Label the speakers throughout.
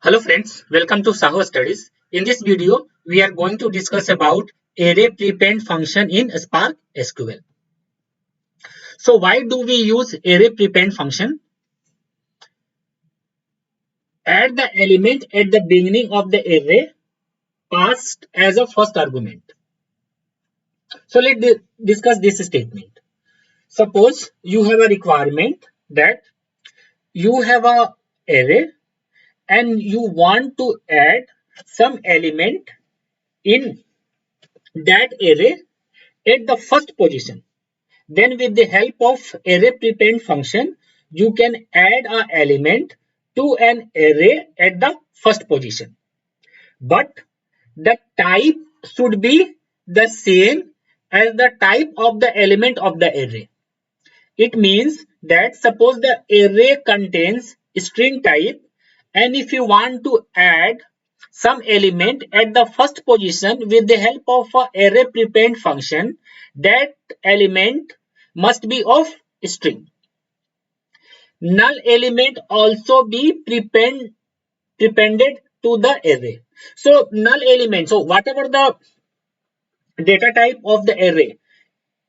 Speaker 1: Hello friends, welcome to SahuStudies. In this video, we are going to discuss about array prepend function in Spark SQL. So why do we use array prepend function? Add the element at the beginning of the array passed as a first argument. So let's discuss this statement. Suppose you have a requirement that you have a array and you want to add some element in that array at the first position. Then with the help of array prepend function, you can add an element to an array at the first position. But the type should be the same as the type of the element of the array. It means that suppose the array contains string type, and if you want to add some element at the first position with the help of a array prepend function, that element must be of string. Null element also be prepended to the array. So null element, so whatever the data type of the array,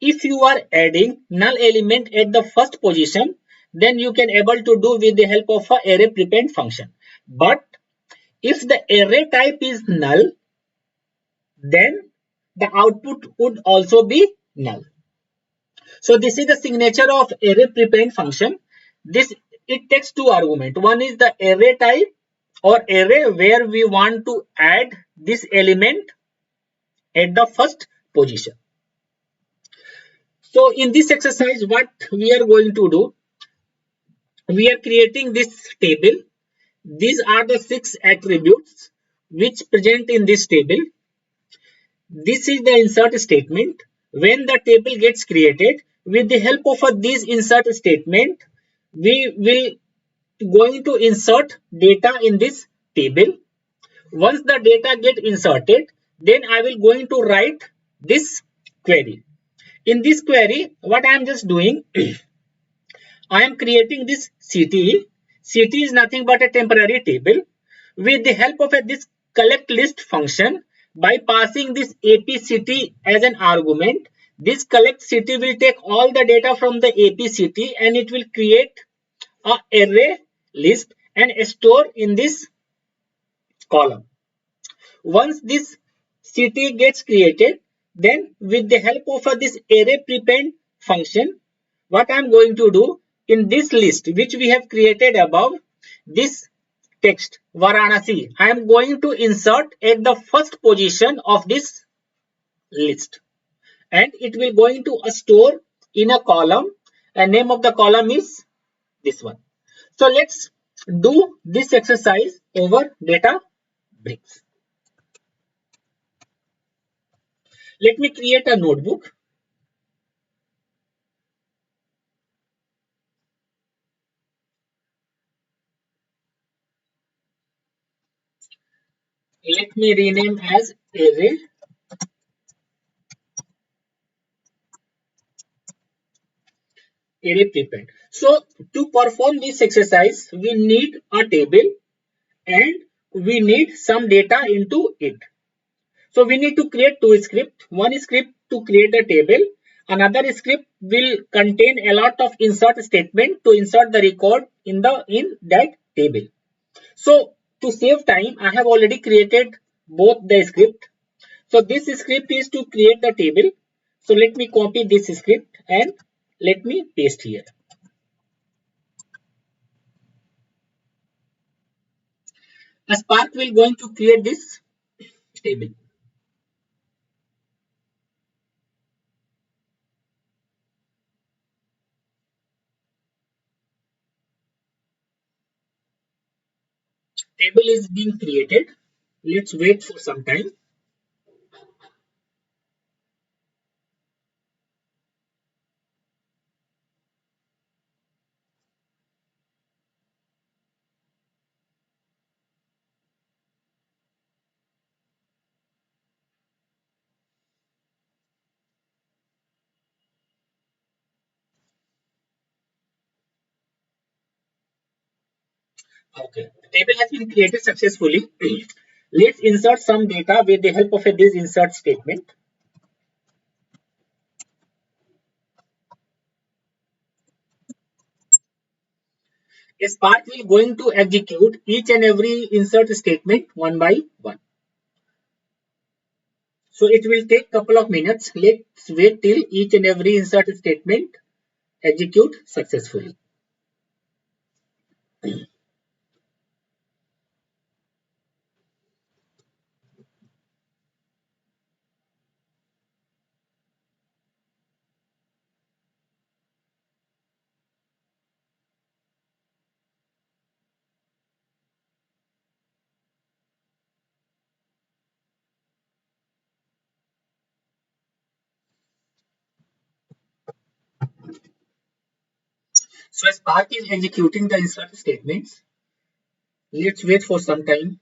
Speaker 1: if you are adding null element at the first position, then you can able to do with the help of a array prepend function. But if the array type is null, then the output would also be null. So this is the signature of array prepend function. This it takes two arguments. One is the array type or array where we want to add this element at the first position. So in this exercise, what we are going to do, we are creating this table. These are the 6 attributes which present in this table. This is the insert statement. When the table gets created, with the help of this insert statement, we will going to insert data in this table. Once the data get inserted, then I will going to write this query. In this query, what I am just doing, I am creating this CTE. CTE is nothing but a temporary table. With the help of this collect list function, by passing this APCT as an argument, this collect CT will take all the data from the APCT and it will create a array list and store in this column. Once this CT gets created, then with the help of this array prepend function, what I am going to do, in this list which we have created above, this text Varanasi, I am going to insert at the first position of this list, and it will going to store in a column, and name of the column is this one. So let's do this exercise over Databricks. Let me create a notebook. Let me rename as array prepend. So to perform this exercise, we need a table and we need some data into it. So we need to create two scripts. One script to create the table. Another script will contain a lot of insert statement to insert the record in that table. So to save time, I have already created both the script. So this script is to create the table. So let me copy this script and let me paste here. A Spark will going to create this table. Table is being created. Let's wait for some time. Okay, table has been created successfully. Let's insert some data with the help of this insert statement. Spark will going to execute each and every insert statement one by one. So it will take couple of minutes. Let's wait till each and every insert statement execute successfully. So Spark is executing the insert statements. Let's wait for some time.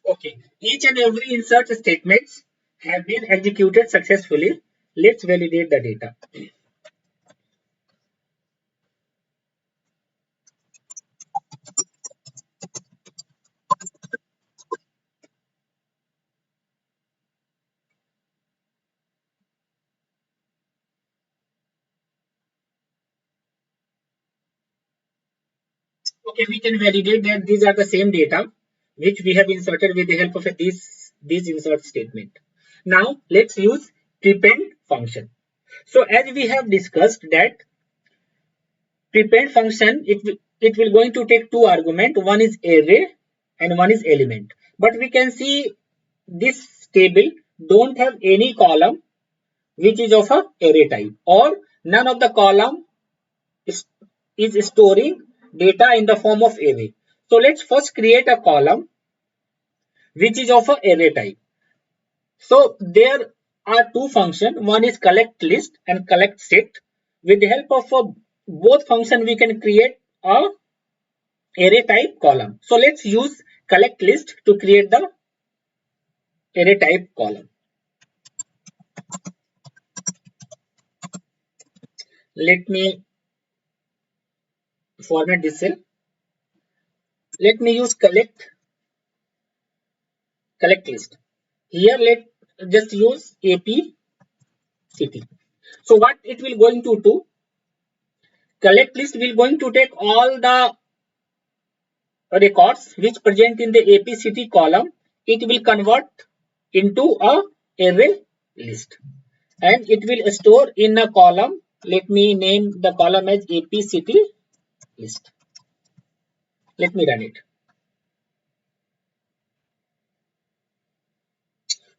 Speaker 1: Okay, each and every insert statements have been executed successfully. Let's validate the data. Okay, we can validate that these are the same data which we have inserted with the help of this insert statement. Now let's use prepend function. So as we have discussed that prepend function, it will going to take two argument. One is array and one is element. But we can see this table don't have any column which is of a array type, or none of the column is, is storing data in the form of array. So let's first create a column which is of a array type. So there are two functions. One is collect list and collect set. With the help of both function, we can create a array type column. So let's use collect list to create the array type column. Let me format this cell. Let me use collect list. Here let just use AP city. So what it will going to do, collect list will going to take all the records which present in the APCT column. It will convert into a array list and it will store in a column. Let me name the column as APCT list. Let me run it.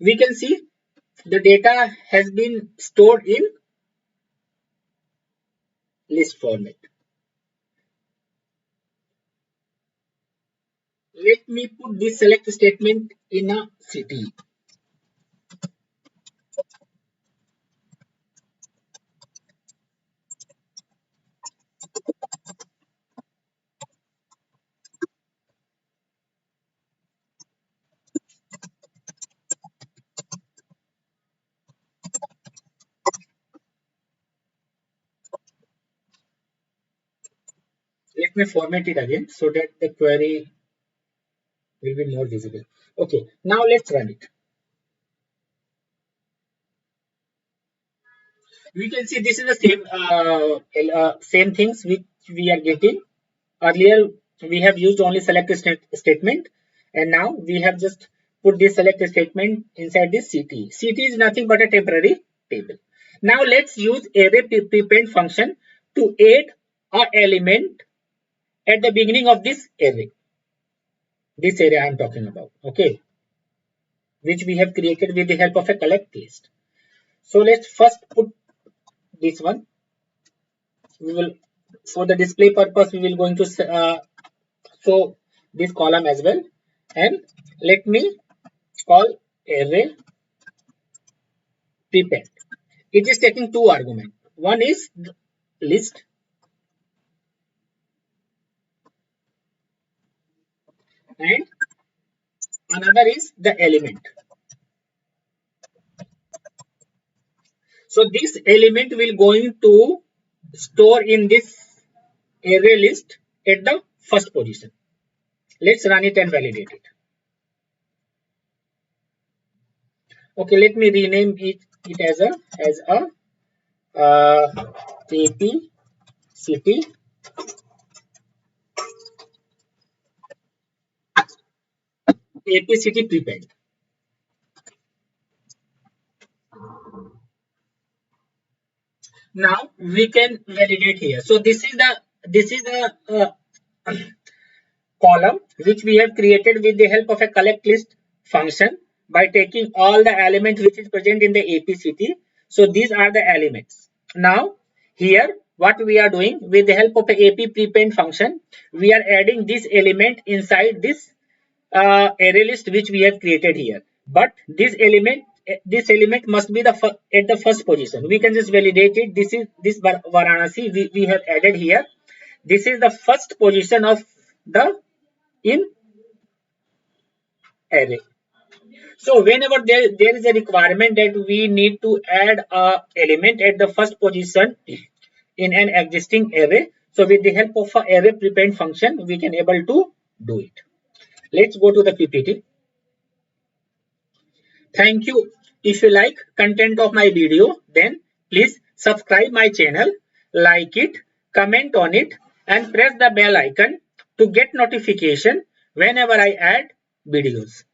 Speaker 1: We can see the data has been stored in list format. Let me put this select statement in a city. Let me format it again so that the query will be more visible. Okay, now let's run it. We can see this is the same things which we are getting. Earlier we have used only select statement, and now we have just put this select statement inside this CT. CT is nothing but a temporary table. Now let's use array prepend function to add a element at the beginning of this array. This array I am talking about, okay, which we have created with the help of a collect list. So let's first put this one. We will, for the display purpose, we will going to show this column as well, and let me call array prepend. It is taking two arguments. One is the list and another is the element. So this element will going to store in this array list at the first position. Let's run it and validate it. Okay, let me rename it as a AP city prepend. Now we can validate here. So this is the column which we have created with the help of a collect list function by taking all the elements which is present in the APCT. So these are the elements. Now here what we are doing with the help of a AP prepend function, we are adding this element inside this array list which we have created here. But this element must be at the first position. We can just validate it. This is this Varanasi we have added here. This is the first position of the in array. So whenever there is a requirement that we need to add a element at the first position in an existing array, so with the help of a array prepend function, we can able to do it. Let's go to the PPT. Thank you. If you like content of my video, then please subscribe my channel, like it, comment on it, and press the bell icon to get notification whenever I add videos.